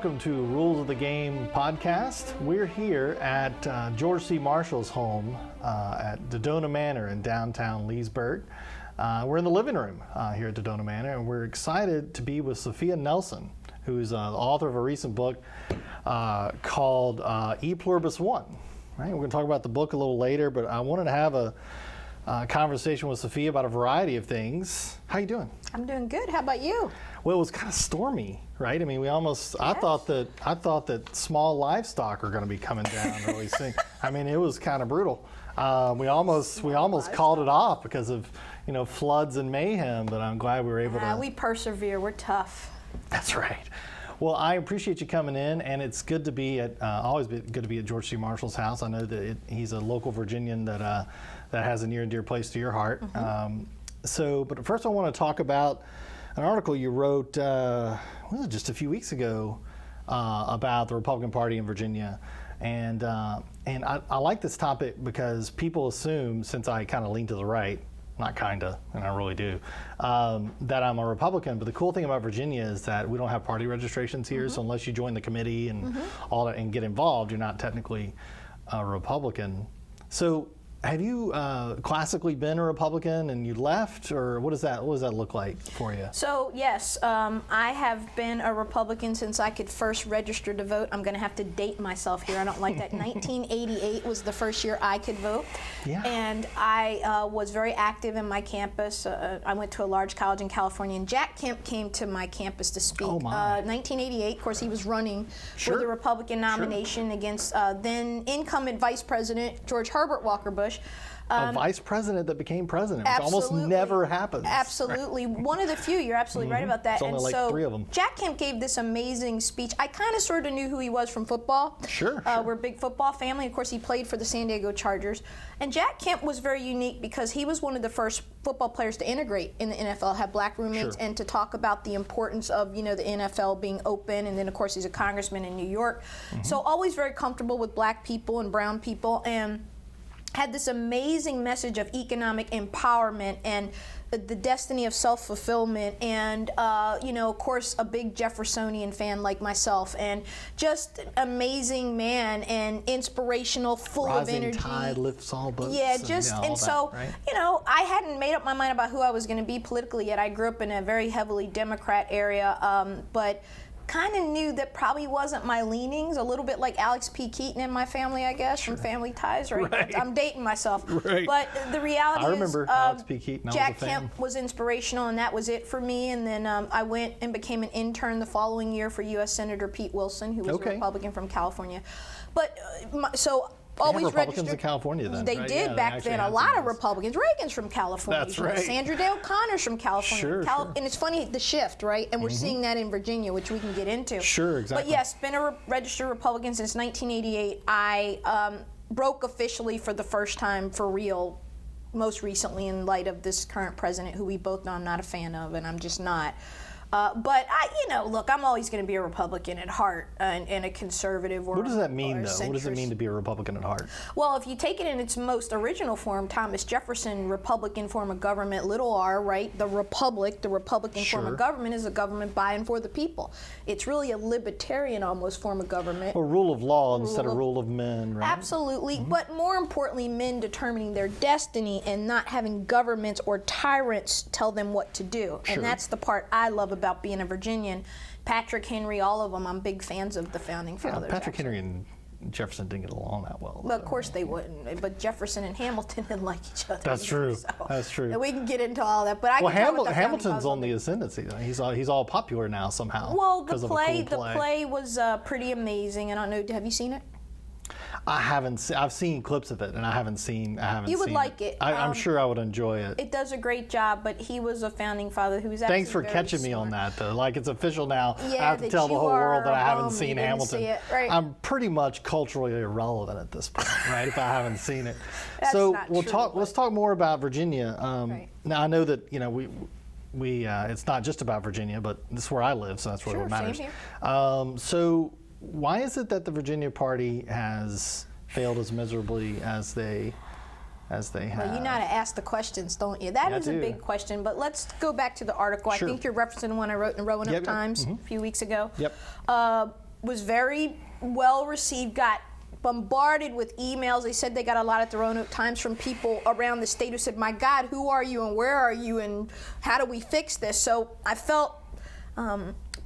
welcome to Rules of the Game podcast. We're here at George C. Marshall's home at Dodona Manor in downtown Leesburg. We're in the living room here at Dodona Manor, and we're excited to be with Sophia Nelson, who's the author of a recent book called Pluribus One. Right? We're going to talk about the book a little later, but I wanted to have a conversation with Sophia about a variety of things. How you doing? I'm doing good. How about you? Well, it was kind of stormy, right? I mean, I thought that small livestock were going to be coming down really soon. I mean, it was kind of brutal. We almost called it off because of floods and mayhem, but I'm glad we were able to. We persevere. We're tough. That's right. Well, I appreciate you coming in, and it's good to be at always good to be at George C. Marshall's house. I know that he's a local Virginian that has a near and dear place to your heart. Mm-hmm. But first, I want to talk about an article you wrote just a few weeks ago about the Republican Party in Virginia, and I like this topic because people assume, since I kind of lean to the right. Not kinda, and I really do, that I'm a Republican. But the cool thing about Virginia is that we don't have party registrations here, so unless you join the committee and all that and get involved, you're not technically a Republican. So have you classically been a Republican and you left, or what does that look like for you? So yes, I have been a Republican since I could first register to vote. I'm going to have to date myself here. I don't like that. 1988 was the first year I could vote, and I was very active in my campus. I went to a large college in California, and Jack Kemp came to my campus to speak. 1988, of course, he was running for the Republican nomination against then incumbent Vice President George Herbert Walker Bush. A vice president that became president, which almost never happens. Absolutely. Right? One of the few. You're absolutely right about that. It's only like 3 of them. Jack Kemp gave this amazing speech. I kind of sort of knew who he was from football. Sure. We're a big football family. Of course, he played for the San Diego Chargers. And Jack Kemp was very unique because he was one of the first football players to integrate in the NFL, have black roommates, and to talk about the importance of, the NFL being open. And then, of course, he's a congressman in New York. So always very comfortable with black people and brown people, and had this amazing message of economic empowerment and the destiny of self-fulfillment, and of course, a big Jeffersonian fan like myself, and just amazing man and inspirational, full of energy. Rising tide lifts all boats. Yeah, so right? I hadn't made up my mind about who I was going to be politically yet. I grew up in a very heavily Democrat area, but kind of knew that probably wasn't my leanings, a little bit like Alex P. Keaton in my family, I guess, from Family Ties, right? I'm dating myself. Right. But the reality I remember Alex P. Keaton. Jack Kemp was inspirational, and that was it for me. And then I went and became an intern the following year for U.S. Senator Pete Wilson, who was a Republican from California. But always Republicans in California then. They did back then. A lot of Republicans. Reagan's from California. That's right. Sandra Day O'Connor's from California. Sure. And it's funny, the shift, right? And we're seeing that in Virginia, which we can get into. Sure, exactly. But yes, been a registered Republican since 1988. I broke officially for the first time for real most recently in light of this current president, who we both know I'm not a fan of, and I'm just not. But look, I'm always going to be a Republican at heart and a conservative. What does that mean, though? What does it mean to be a Republican at heart? Well, if you take it in its most original form, Thomas Jefferson, Republican form of government, little r, right? The Republic, the Republican form of government is a government by and for the people. It's really a libertarian almost form of government. Or rule of law instead of rule of men, right? Absolutely. But more importantly, men determining their destiny and not having governments or tyrants tell them what to do. And that's the part I love about being a Virginian. Patrick Henry, all of them, I'm big fans of the founding fathers. Patrick Henry and Jefferson didn't get along that well. Well, of course they wouldn't, but Jefferson and Hamilton didn't like each other. That's true. That's true. We can get into all that, but Hamilton's on the ascendancy. He's all popular now somehow. Well, the play was pretty amazing. I don't know. Have you seen it? I haven't. I've seen clips of it, and I haven't seen. You would like it. I'm sure I would enjoy it. It does a great job, but he was a founding father who was actually Thanks for catching me on that, though. Like, it's official now. Yeah, I have to tell the whole world that I haven't seen you didn't Hamilton. see it, right. I'm pretty much culturally irrelevant at this point, right? If I haven't seen it. That's so not we'll true, talk. Let's talk more about Virginia. Right. Now I know that we it's not just about Virginia, but this is where I live, so that's really what matters. Same here. So why is it that the Virginia Party has failed as miserably as they have? Well, you know how to ask the questions, don't you? That is a big question, but let's go back to the article. Sure. I think you're referencing one I wrote in the Roanoke Times a few weeks ago. Yep. was very well received, got bombarded with emails. They said they got a lot at their own times from people around the state who said, my God, who are you and where are you and how do we fix this? So I felt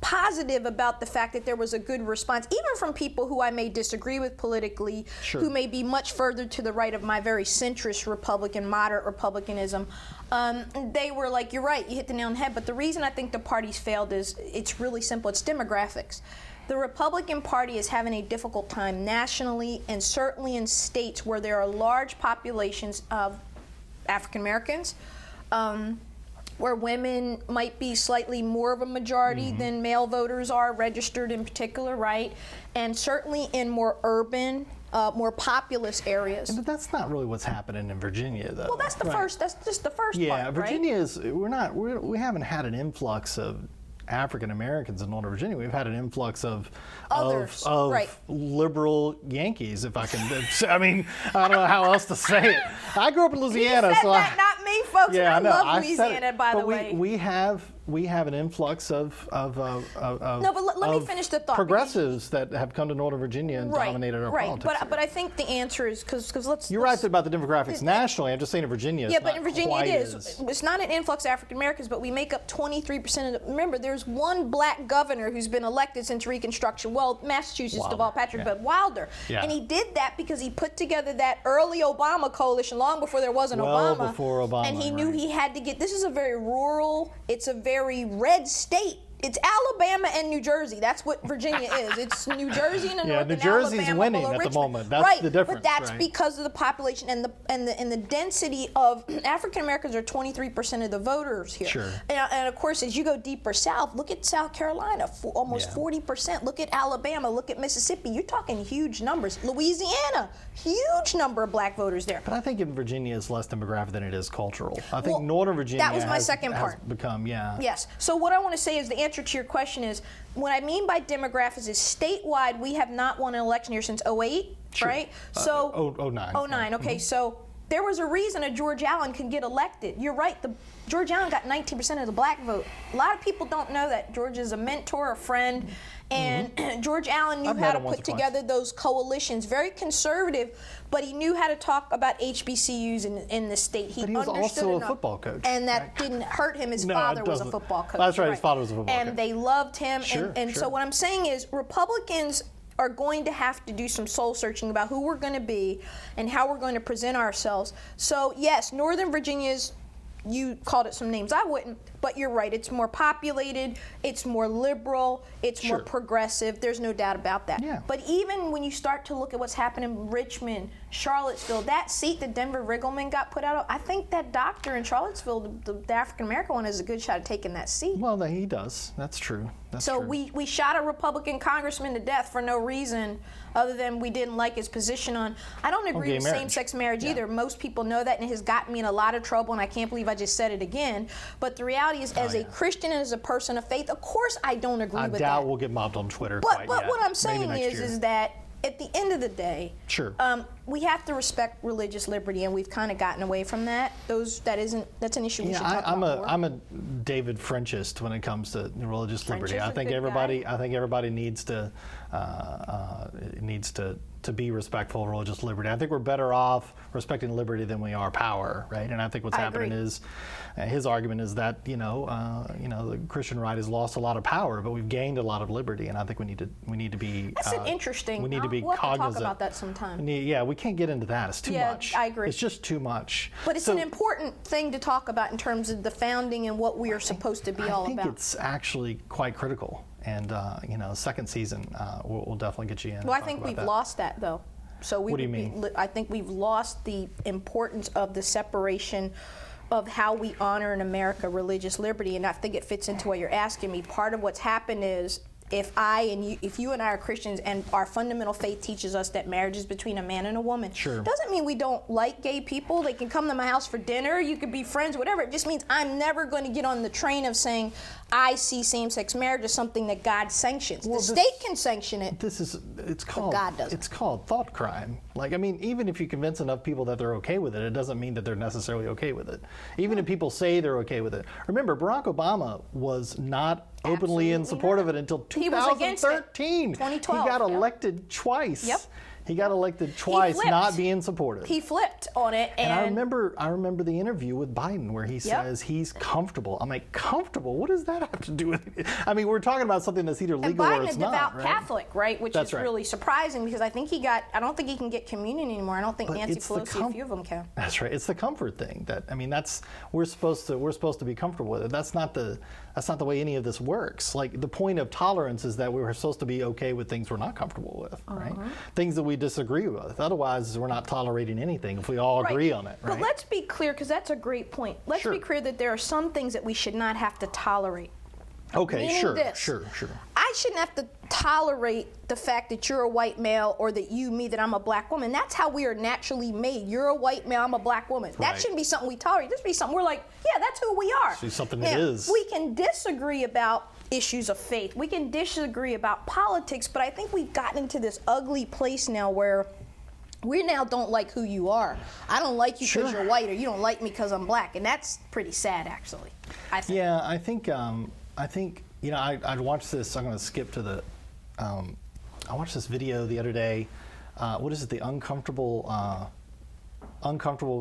positive about the fact that there was a good response, even from people who I may disagree with politically, Sure. who may be much further to the right of my very centrist Republican, moderate Republicanism. They were like, you're right, you hit the nail on the head. But the reason I think the party's failed is it's really simple. It's demographics. The Republican Party is having a difficult time nationally and certainly in states where there are large populations of African Americans, where women might be slightly more of a majority than male voters are, registered in particular, right? And certainly in more urban, more populous areas. But that's not really what's happening in Virginia, though. Well, that's the first. That's just the first Yeah, part, Virginia is. We haven't had an influx of African Americans in Northern Virginia. We've had an influx of Others, of right. liberal Yankees, if I can. I mean, I don't know how else to say it. I grew up in Louisiana, You said so that, not me, folks. yeah, and I know. love I said Louisiana, it, by but the way. we have an influx of No, but let me finish the thought. progressives that have come to Northern Virginia and dominated our politics. Right, but I think the answer is because let's. You're right about the demographics nationally. I'm just saying in Virginia. Yeah, it's but not in Virginia quite it is. as- It's not an influx of African Americans, but we make up 23% of the. Remember, there's one black governor who's been elected since Reconstruction. Well, Massachusetts, Wilder, Deval Patrick, yeah. but Wilder. Yeah. And he did that because he put together that early Obama coalition long before there was an Well Obama. before Obama, And he knew right. he had to get. This is a very rural. It's a very red state. It's Alabama and New Jersey. That's what Virginia is. It's New Jersey in the north New and Jersey's Alabama winning below at the Richmond. moment. That's right, the difference, but that's right. because of the population and the density of African Americans are 23% of the voters here. Sure. And of course, as you go deeper south, look at South Carolina, almost Yeah. 40%. Look at Alabama. Look at Mississippi. You're talking huge numbers. Louisiana, huge number of black voters there. But I think in Virginia it's less demographic than it is cultural. I think Well, Northern Virginia that was my has, second has part. become, yeah. Yes. So what I want to say is the answer to your question is, what I mean by demographics is statewide, we have not won an election year since 08, Sure. right? So 09. 09, okay. So there was a reason a George Allen could get elected. You're right. George Allen got 19% of the black vote. A lot of people don't know that. George is a mentor, a friend, and George Allen knew I've how met to him once put or twice. together those coalitions. Very conservative, but he knew how to talk about HBCUs in the state. He But he was understood also a enough. football coach, And that right? didn't hurt him. His No, it father was a doesn't. football coach. That's right, his father was a football and coach. they loved him. Sure, and so sure. what I'm saying is Republicans are going to have to do some soul searching about who we're going to be and how we're going to present ourselves. So yes, Northern Virginia's, you called it some names, I wouldn't, but you're right. It's more populated, it's more liberal, it's more Sure. progressive. There's no doubt about that. Yeah. But even when you start to look at what's happening in Richmond, Charlottesville, that seat that Denver Riggleman got put out of, I think that doctor in Charlottesville, the African American one, has a good shot at taking that seat. Well, he does. That's true. That's So true. we shot a Republican congressman to death for no reason other than we didn't like his position on. I don't agree gay with marriage. same-sex marriage Yeah. either. Most people know that, and it has gotten me in a lot of trouble, and I can't believe I just said it again. But the reality is, as a yeah. Christian and as a person of faith, of course I don't agree I with doubt that. we'll get mobbed on Twitter But quite but yet. what I'm Maybe saying next year. is that at the end of the day, Sure. we have to respect religious liberty, and we've kind of gotten away from that. That's an issue we should talk I'm about more. a David Frenchist when it comes to religious liberty. is I a think good everybody needs to be respectful of religious liberty. I think we're better off respecting liberty than we are power, right? And I think what's I happening agree. is his argument is that the Christian right has lost a lot of power, but we've gained a lot of liberty, and I think we need to be. That's an interesting. We need to be we'll have to cognizant. talk about that sometime. We can't get into that. It's too Yeah, much. I agree. It's just too much. But it's So- an important thing to talk about in terms of the founding and what we are supposed to be all I think about. it's actually quite critical, and second season will definitely get you in. Well, I think we've lost that though. So we What do you would be- mean? I think we've lost the importance of the separation of how we honor in America religious liberty, and I think it fits into what you're asking me. Part of what's happened is if you and I are Christians and our fundamental faith teaches us that marriage is between a man and a woman, Sure. doesn't mean we don't like gay people. They can come to my house for dinner. You could be friends, whatever. It just means I'm never going to get on the train of saying I see same-sex marriage as something that God sanctions. The state can sanction it. It's called God doesn't. It's called thought crime. Like, I mean, even if you convince enough people that they're okay with it, it doesn't mean that they're necessarily okay with it. Even if people say they're okay with it. Remember, Barack Obama was not openly in support of it until 2013. 2012. He got elected twice. Yep. He got elected twice, not being supportive. He flipped on it, and I remember the interview with Biden where he says he's comfortable. I'm like, comfortable? What does that have to do with it? I mean, we're talking about something that's either legal or it's not. And Biden, a devout right? Catholic, right? Which That's is right. really surprising because I don't think he can get communion anymore. I don't think But Nancy it's the Pelosi, a few of them can. That's right. It's the comfort thing that, I mean, we're supposed to be comfortable with it. That's not the way any of this works. Like, the point of tolerance is that we're supposed to be okay with things we're not comfortable with, right? Things that we disagree with. Otherwise, we're not tolerating anything if we all agree on it, right? But let's be clear, because that's a great point. Let's be clear that there are some things that we should not have to tolerate. Okay, Meaning sure. I shouldn't have to tolerate the fact that you're a white male or that that I'm a black woman. That's how we are naturally made. You're a white male, I'm a black woman. That Right. shouldn't be something we tolerate. This should be something we're like, yeah, that's who we are. See, something now, it is. We can disagree about issues of faith. We can disagree about politics, but I think we've gotten into this ugly place now where we now don't like who you are. I don't like you because you're white, or you don't like me because I'm black, and that's pretty sad, actually. I think. Yeah, I think I watched this. I'm going to skip to the. I watched this video the other day. What is it? The uncomfortable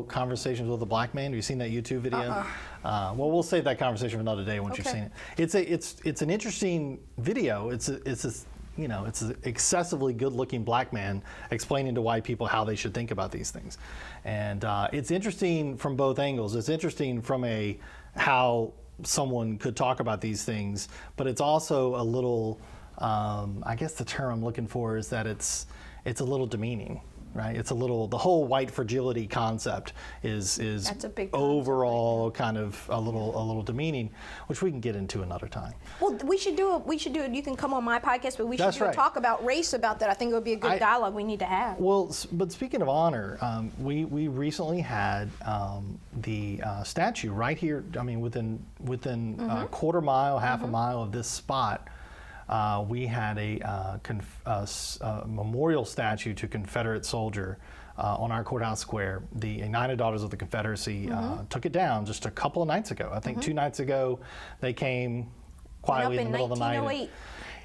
conversations with a black man. Have you seen that YouTube video? Well, we'll save that conversation for another day once you've seen it. It's an interesting video. It's an excessively good-looking black man explaining to white people how they should think about these things, and it's interesting from both angles. It's interesting from how someone could talk about these things, but it's also a little. I guess the term I'm looking for is that it's a little demeaning. Right, it's a little. The whole white fragility concept is That's a big overall kind of a little demeaning, which we can get into another time. Well, we should do it. You can come on my podcast, but we should That's right. talk about race about that. I think it would be a good dialogue we need to have. Well, but speaking of honor, we recently had the statue right here. I mean, within a quarter mile, half a mile of this spot. We had a memorial statue to Confederate soldier on our courthouse square. The United Daughters of the Confederacy took it down just a couple of nights ago. I think 2 nights ago they came quietly in the middle of the night.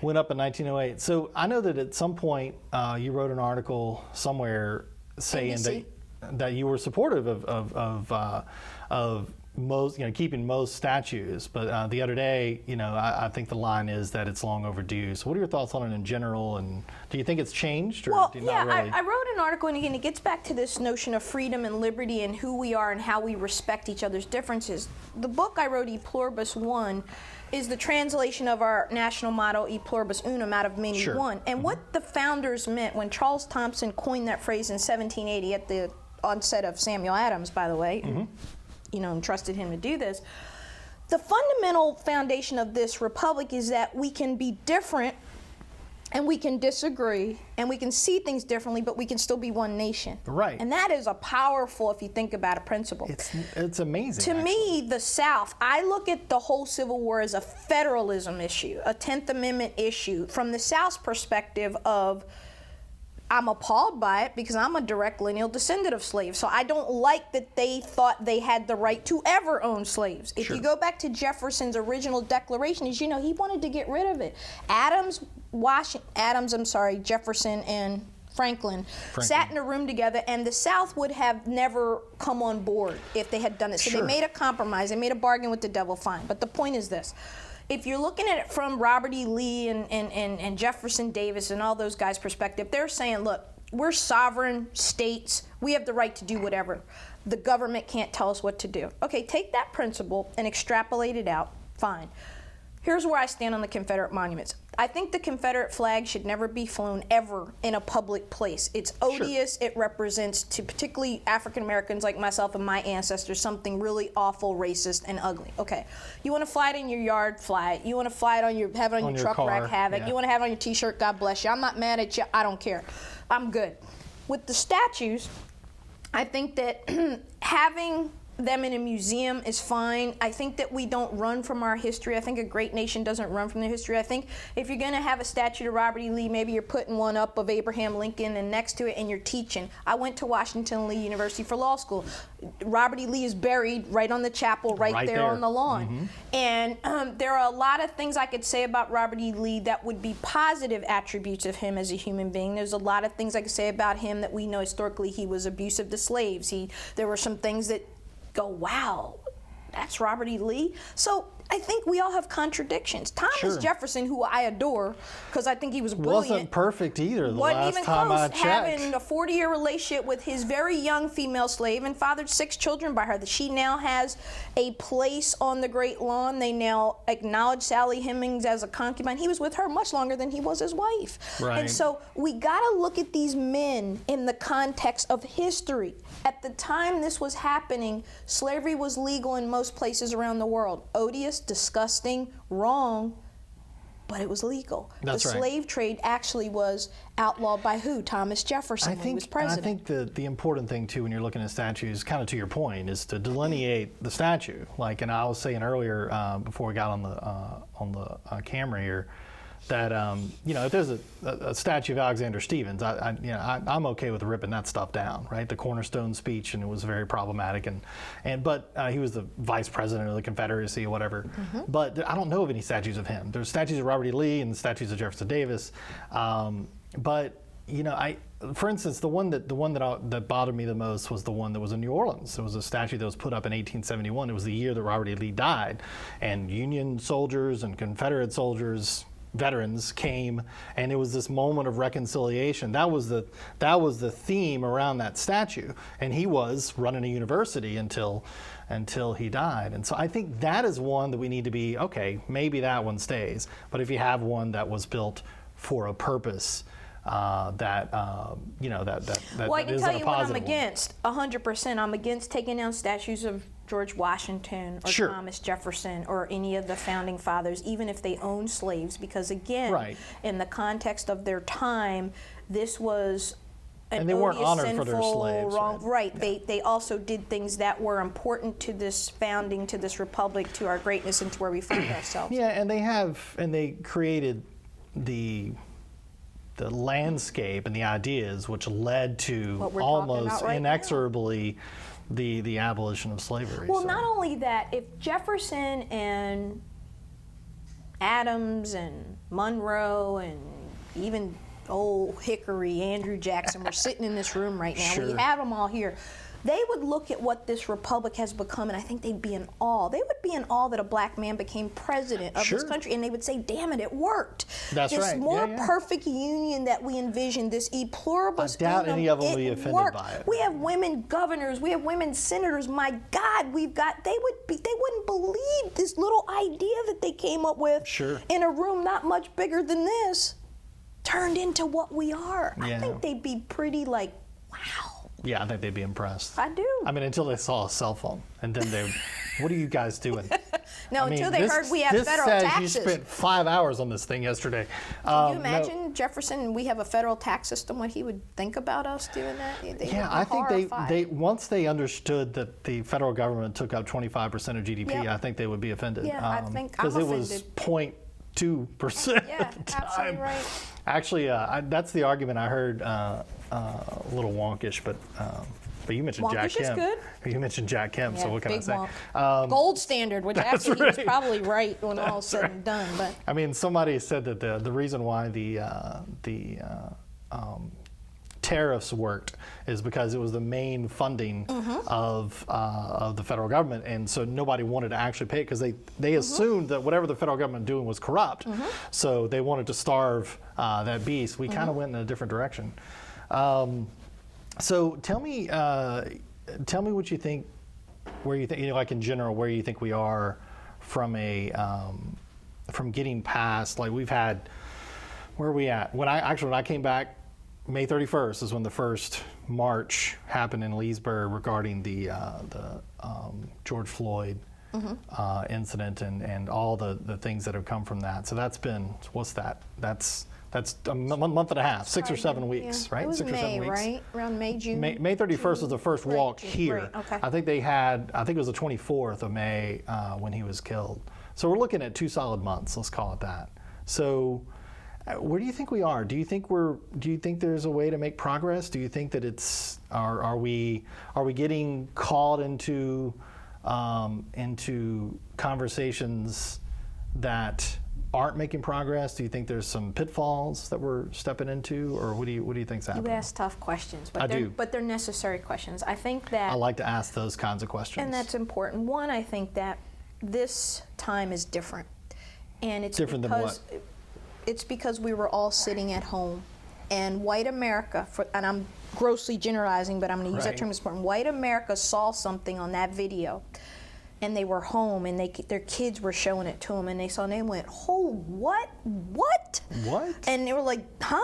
Went up in 1908. So I know that at some point you wrote an article somewhere saying that you were supportive of most, keeping most statues, but the other day, I think the line is that it's long overdue. So what are your thoughts on it in general, and do you think it's changed? Or Well, do you not really? I wrote an article, and again, it gets back to this notion of freedom and liberty and who we are and how we respect each other's differences. The book I wrote, E Pluribus One, is the translation of our national motto, E Pluribus Unum, out of many one. And what the founders meant when Charles Thompson coined that phrase in 1780 at the onset of Samuel Adams, by the way, entrusted him to do this. The fundamental foundation of this republic is that we can be different and we can disagree and we can see things differently, but we can still be one nation. Right. And that is a powerful, if you think about it, principle. It's amazing. To me, the South, I look at the whole Civil War as a federalism issue, a 10th Amendment issue. From the South's perspective of, I'm appalled by it because I'm a direct lineal descendant of slaves. So I don't like that they thought they had the right to ever own slaves. If you go back to Jefferson's original declaration, he wanted to get rid of it. Jefferson and Franklin sat in a room together, and the South would have never come on board if they had done it. So they made a compromise. They made a bargain with the devil, fine. But the point is this. If you're looking at it from Robert E. Lee and Jefferson Davis and all those guys' perspective, they're saying, look, we're sovereign states. We have the right to do whatever. The government can't tell us what to do. Okay, take that principle and extrapolate it out. Fine. Here's where I stand on the Confederate monuments. I think the Confederate flag should never be flown ever in a public place. It's odious. It represents, to particularly African Americans like myself and my ancestors, something really awful, racist, and ugly. Okay, you want to fly it in your yard, fly it. You want to fly it have it on your truck car, rack, have it. You want to have it on your T-shirt, God bless you. I'm not mad at you. I don't care. I'm good. With the statues, I think that having them in a museum is fine. I think that we don't run from our history. I think a great nation doesn't run from their history. I think if you're going to have a statue to Robert E. Lee, maybe you're putting one up of Abraham Lincoln and next to it and you're teaching. I went to Washington Lee University for law school. Robert E. Lee is buried right on the chapel, right there on the lawn. And there are a lot of things I could say about Robert E. Lee that would be positive attributes of him as a human being. There's a lot of things I could say about him that we know historically he was abusive to slaves. There were some things that go, wow, that's Robert E. Lee. So I think we all have contradictions. Thomas Jefferson, who I adore, because I think he was brilliant. Wasn't perfect either. Wasn't even close. Checked. Having a 40-year relationship with his very young female slave and fathered 6 children by her. That she now has a place on the Great Lawn. They now acknowledge Sally Hemings as a concubine. He was with her much longer than he was his wife. Right. And so we got to look at these men in the context of history. At the time this was happening, slavery was legal in most places around the world. Odious, disgusting, wrong, but it was legal. That's the right. slave trade actually was outlawed by who? Thomas Jefferson when he was president. I think the important thing too when you're looking at statues, kind of to your point, is to delineate the statue. Like, and I was saying earlier before we got on the camera here, that you know, if there's a statue of Alexander Stephens, I'm okay with ripping that stuff down, right? The Cornerstone speech, and it was very problematic, but he was the vice president of the Confederacy or whatever. But I don't know of any statues of him. There's statues of Robert E. Lee and statues of Jefferson Davis, but you know, for instance, the one that bothered me the most was the one that was in New Orleans. It was a statue that was put up in 1871. It was the year that Robert E. Lee died, and Union soldiers and Confederate soldiers, veterans, came, and it was this moment of reconciliation. That was the theme around that statue, and he was running a university until he died. And so I think that is one that we need to be, okay, maybe that one stays, but if you have one that was built for a purpose, that well, I can tell you what I'm against. 100%, I'm against taking down statues of George Washington or Thomas Jefferson or any of the founding fathers, even if they owned slaves, because again, in the context of their time, this was an and they weren't odious, honored sinful, for their slaves, wrong. Right. Yeah. They also did things that were important to this founding, to this republic, to our greatness, and to where we find ourselves. Yeah, and they created the landscape and the ideas which led to almost inexorably the abolition of slavery. Well, not only that, if Jefferson and Adams and Monroe and even old Hickory, Andrew Jackson, were sitting in this room right now, we have them all here, they would look at what this republic has become, and I think they'd be in awe. They would be in awe that a black man became president of this country, and they would say, damn it, it worked. That's this right. more perfect union that we envisioned, this pluribus I doubt unum, any of them will be offended worked. by it. We have women governors, we have women senators. My God, they wouldn't believe this little idea that they came up with in a room not much bigger than this turned into what we are. Yeah. I think they'd be pretty like, wow. Yeah, I think they'd be impressed. I do. I mean, until they saw a cell phone, and then they would, what are you guys doing? No, until they heard we have federal taxes. You spent 5 hours on this thing yesterday. Can you imagine Jefferson, we have a federal tax system, what he would think about us doing that? I think they once they understood that the federal government took up 25% of GDP, I think they would be offended. Yeah, I think I'm because it was 0.2% at the time. Absolutely right. Actually, that's the argument I heard. A little wonkish, but you mentioned Wonkish Jack Kemp. Is good. You mentioned Jack Kemp, so what can I say? Gold standard, which actually he was probably right when all is said and done. But I mean, somebody said that the reason why the tariffs worked is because it was the main funding of the federal government, and so nobody wanted to actually pay it because they assumed that whatever the federal government doing was corrupt, so they wanted to starve that beast. We kind of went in a different direction. So tell me what you think, where you think, like in general, where you think we are from from getting past, like we've had, where are we at? When I came back, May 31st is when the first march happened in Leesburg regarding the George Floyd incident and all the things that have come from that. So that's been, what's that? That's a month and a half, 6 or 7 weeks, Yeah. right? It was 6 or 7 May, weeks. right? Around May, June. May 31st was the first walk June, here. right, okay. I think it was the 24th of May when he was killed. So we're looking at 2 solid months, let's call it that. So where do you think we are? Do you think there's a way to make progress? Do you think that are we getting caught into conversations that aren't making progress? Do you think there's some pitfalls that we're stepping into, or what do you think's happening? You ask tough questions, but I do. But they're necessary questions. I think that I like to ask those kinds of questions. And that's important. One, I think that this time is different, and it's Different than what? It's because we were all sitting at home, and white America, and I'm grossly generalizing, but I'm going to use that Right. term as important. White America saw something on that video, and they were home, and their kids were showing it to them, and they saw, and they went, "Oh, what? What? And they were like, "Huh?"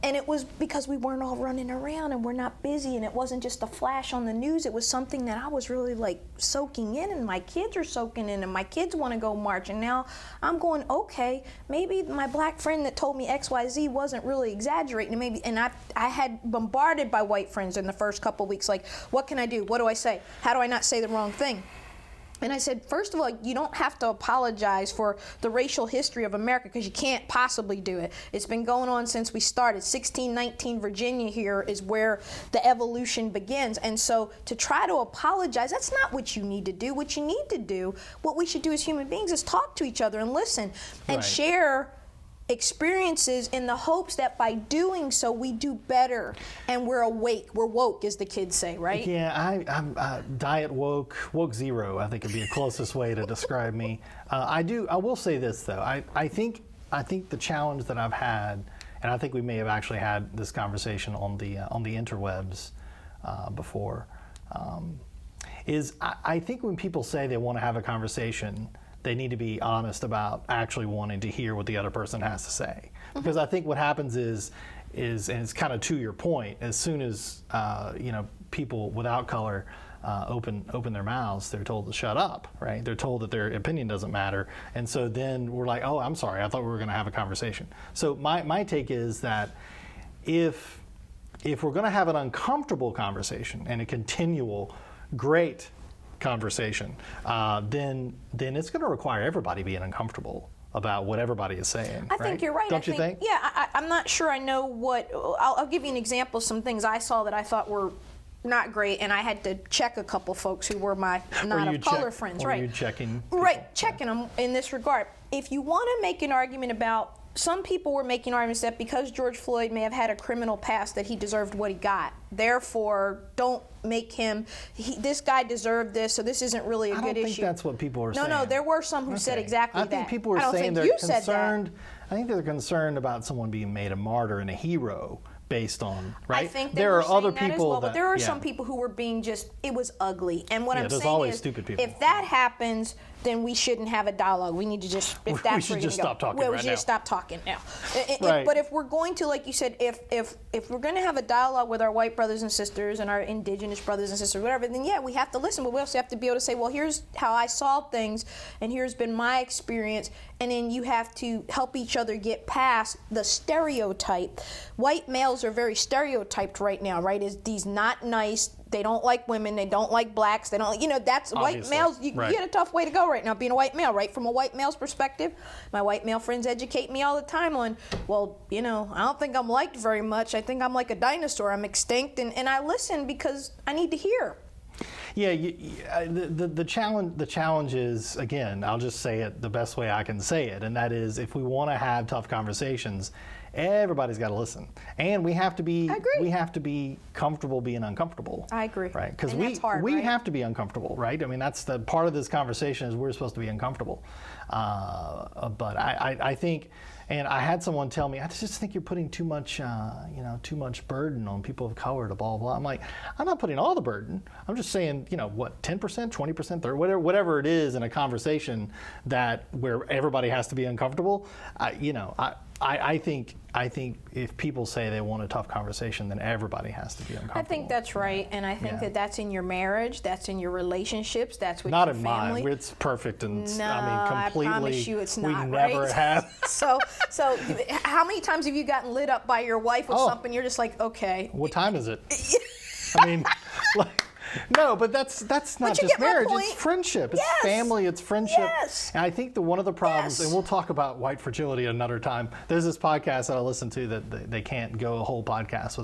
And it was because we weren't all running around and we're not busy, and it wasn't just a flash on the news. It was something that I was really like soaking in, and my kids are soaking in, and my kids want to go march. And now I'm going, okay, maybe my black friend that told me XYZ wasn't really exaggerating. And I had bombarded by white friends in the first couple weeks, like, what can I do? What do I say? How do I not say the wrong thing? And I said, first of all, you don't have to apologize for the racial history of America, because you can't possibly do it. It's been going on since we started. 1619 Virginia here is where the evolution begins. And so to try to apologize, that's not what you need to do. What you need to do, what we should do as human beings, is talk to each other and listen and Right. share experiences in the hopes that by doing so we do better and we're awake, we're woke, as the kids say, right? Yeah, I'm diet woke zero, I think would be the closest way to describe me. I will say this though, I think the challenge that I've had, and I think we may have actually had this conversation on the interwebs before, is I think when people say they want to have a conversation, they need to be honest about actually wanting to hear what the other person has to say. Because I think what happens is, and it's kind of to your point, as soon as people without color open their mouths, they're told to shut up, right? They're told that their opinion doesn't matter, and so then we're like, oh, I'm sorry, I thought we were going to have a conversation. So my take is that if we're going to have an uncomfortable conversation and a continual great conversation, then it's going to require everybody being uncomfortable about what everybody is saying. I think you're right. Don't you think? Yeah, I'm not sure I know what. I'll give you an example of some things I saw that I thought were not great, and I had to check a couple folks who were my not of color friends. Were you checking? Right, checking them in this regard. If you want to make an argument about, some people were making arguments that because George Floyd may have had a criminal past that he deserved what he got. Therefore, don't make him, this guy deserved this, so this isn't really a good issue. I don't think that's what people were saying. No, there were some who said exactly that. I think people were saying they're concerned. I think they're concerned about someone being made a martyr and a hero based on, right? I think there are other people that as well, but there are yeah. some people who were being it was ugly. And what I'm there's saying always is, stupid people. if that happens, then we shouldn't have a dialogue. We need to just, if that's we should where just you're stop talking well, right we should now. just stop talking now. Right. But if we're going to, like you said, if we're going to have a dialogue with our white brothers and sisters and our indigenous brothers and sisters, whatever, then yeah, we have to listen, but we also have to be able to say, well, here's how I saw things, and here's been my experience, and then you have to help each other get past the stereotype. White males are very stereotyped right now, right? Is these not nice, they don't like women, they don't like blacks, they don't, that's Obviously. white males. You Right. get a tough way to go right now being a white male, right? From a white male's perspective, my white male friends educate me all the time on, well, I don't think I'm liked very much. I think I'm like a dinosaur. I'm extinct, and I listen because I need to hear. Yeah, the challenge is, again, I'll just say it the best way I can say it, and that is, if we want to have tough conversations, everybody's got to listen, and we have to be comfortable being uncomfortable. I agree. Right? Because that's hard, we right? have to be uncomfortable, right? I mean, that's the part of this conversation is we're supposed to be uncomfortable. But I think, and I had someone tell me, I just think you're putting too much burden on people of color to blah blah. I'm like, I'm not putting all the burden. I'm just saying, 10%, 20%, 30%, whatever it is in a conversation where everybody has to be uncomfortable. I think if people say they want a tough conversation, then everybody has to be uncomfortable. I think that's right, and I think that that's in your marriage, that's in your relationships, that's with not your in family. mine. It's perfect, and No, I mean completely. I promise you, it's not. We never right? have. So how many times have you gotten lit up by your wife with Oh. something? You're just like, okay. What time is it? I mean, like, no, but that's not you just get my marriage. point. It's friendship. It's Yes. family. It's friendship. Yes. And I think one of the problems, Yes. and we'll talk about white fragility another time. There's this podcast that I listen to that they can't go a whole podcast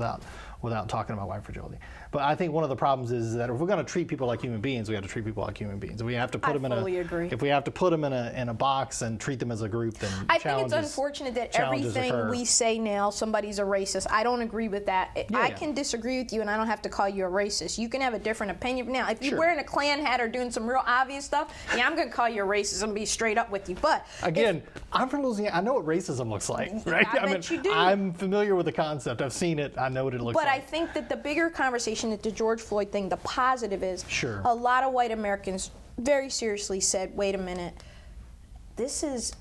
without talking about white fragility. But I think one of the problems is that if we're going to treat people like human beings, we have to treat people like human beings. We have to put them fully agree. If we have to put them in a box and treat them as a group, then I think it's unfortunate that challenges everything occur. we say now, somebody's a racist. I don't agree with that. I can disagree with you, and I don't have to call you a racist. You can have a different opinion. Now, if you're Sure. wearing a Klan hat or doing some real obvious stuff, yeah, I'm going to call you a racist and be straight up with you. But again, I'm from Louisiana. I know what racism looks like, right? I bet you do. I'm familiar with the concept. I've seen it. I know what it looks But like. I think that the bigger conversation at the George Floyd thing, the positive is Sure. a lot of white Americans very seriously said, wait a minute,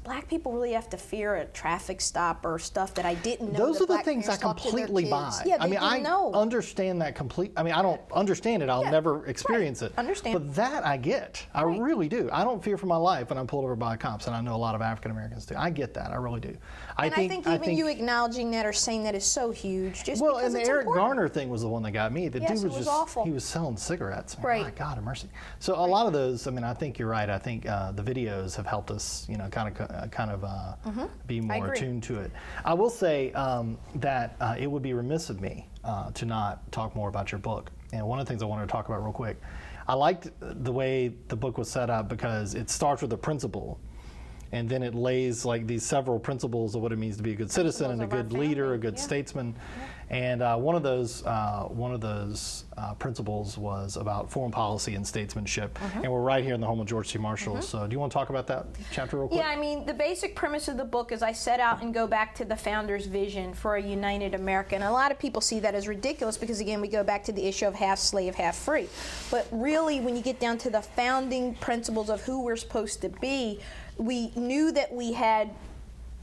black people really have to fear a traffic stop or stuff that I didn't know. Those that are the black things I parents talk to their completely kids. buy. Yeah, I mean, I know. understand that completely. I mean, I don't understand it. I'll never experience it. Understand. But that I get. I really do. I don't fear for my life when I'm pulled over by cops, and I know a lot of African Americans do. I get that. I really do. I think even you acknowledging that or saying that is so huge. Just well, because and the it's Eric important. Garner thing was the one that got me. The Yes, dude it was was just awful. he was selling cigarettes. I mean, Right. My God, have mercy. So a lot of those. I mean, I think you're right. I think the videos have helped us, kind of be more agree. attuned to it. I will say that it would be remiss of me to not talk more about your book. And one of the things I wanted to talk about real quick, I liked the way the book was set up because it starts with a principle. And then it lays like these several principles of what it means to be a good citizen and a Principles of good our leader, a family. good Yeah. statesman. And one of those principles was about foreign policy and statesmanship. And we're right here in the home of George C. Marshall. So do you want to talk about that chapter real quick? Yeah, I mean, the basic premise of the book is I set out and go back to the founder's vision for a united America. And a lot of people see that as ridiculous because, again, we go back to the issue of half slave, half free. But really, when you get down to the founding principles of who we're supposed to be, we knew that we had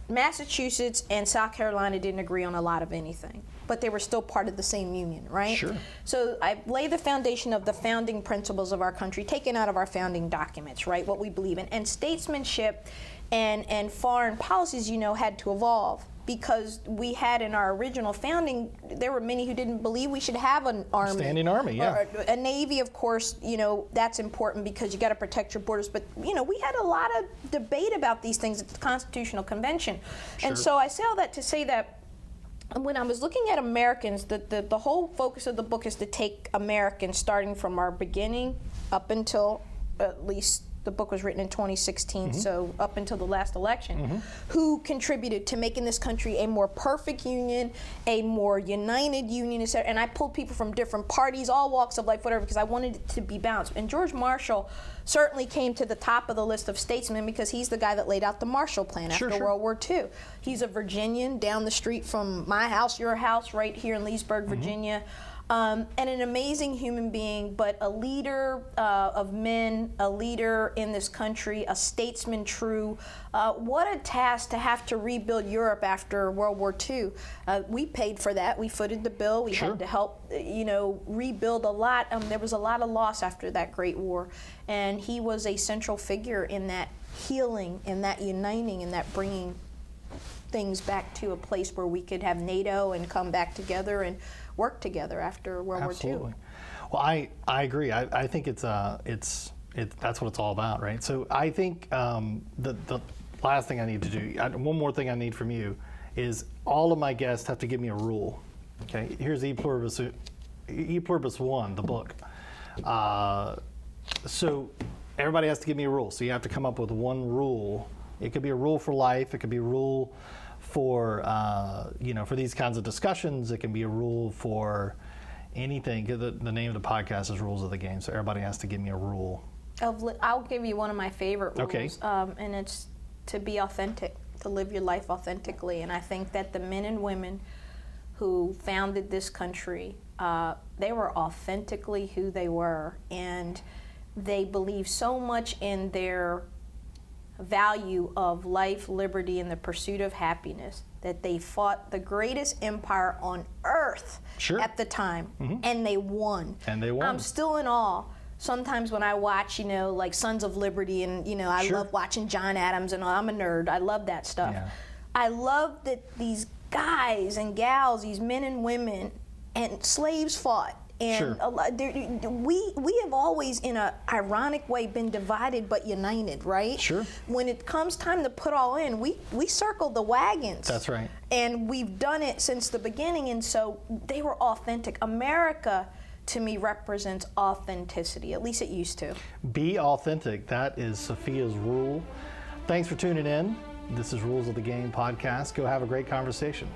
Massachusetts and South Carolina didn't agree on a lot of anything, but they were still part of the same union, right? Sure. So I lay the foundation of the founding principles of our country, taken out of our founding documents, right? What we believe in. And statesmanship and foreign policies, had to evolve because we had in our original founding, there were many who didn't believe we should have an army. Standing army, yeah. Or a navy, of course, that's important because you got to protect your borders. But, we had a lot of debate about these things at the Constitutional Convention. Sure. And so I say all that to say that when I was looking at Americans, the whole focus of the book is to take Americans starting from our beginning up until at least the book was written in 2016, so up until the last election, who contributed to making this country a more perfect union, a more united union, etc. And I pulled people from different parties, all walks of life, whatever, because I wanted it to be balanced. And George Marshall certainly came to the top of the list of statesmen because he's the guy that laid out the Marshall Plan after World War II. He's a Virginian down the street from my house, your house, right here in Leesburg, Virginia. And an amazing human being, but a leader of men, a leader in this country, a statesman true. What a task to have to rebuild Europe after World War II. We paid for that. We footed the bill. We had to help, rebuild a lot. There was a lot of loss after that Great War. And he was a central figure in that healing, in that uniting, in that bringing things back to a place where we could have NATO and come back together and work together after World Absolutely. War II. Well, I agree. I think it's that's what it's all about, right? So I think the last thing I need to do, one more thing I need from you, is all of my guests have to give me a rule. Okay, here's E Pluribus One, the book. So everybody has to give me a rule. So you have to come up with one rule. It could be a rule for life. It could be a rule for for these kinds of discussions. It can be a rule for anything. The name of the podcast is Rules of the Game, so everybody has to give me a rule. I'll give you one of my favorite rules, Okay. And it's to be authentic, to live your life authentically. And I think that the men and women who founded this country, they were authentically who they were, and they believed so much in their value of life, liberty, and the pursuit of happiness that they fought the greatest empire on earth Sure. at the time, and they won. And they won. I'm still in awe. Sometimes when I watch, like Sons of Liberty, and I Sure. love watching John Adams, and I'm a nerd. I love that stuff. Yeah. I love that these guys and gals, these men and women, and slaves fought. And Sure. we have always, in a ironic way, been divided but united, right? Sure. When it comes time to put all in, we circle the wagons. That's right. And we've done it since the beginning, and so they were authentic. America, to me, represents authenticity. At least it used to. Be authentic. That is Sophia's rule. Thanks for tuning in. This is Rules of the Game podcast. Go have a great conversation.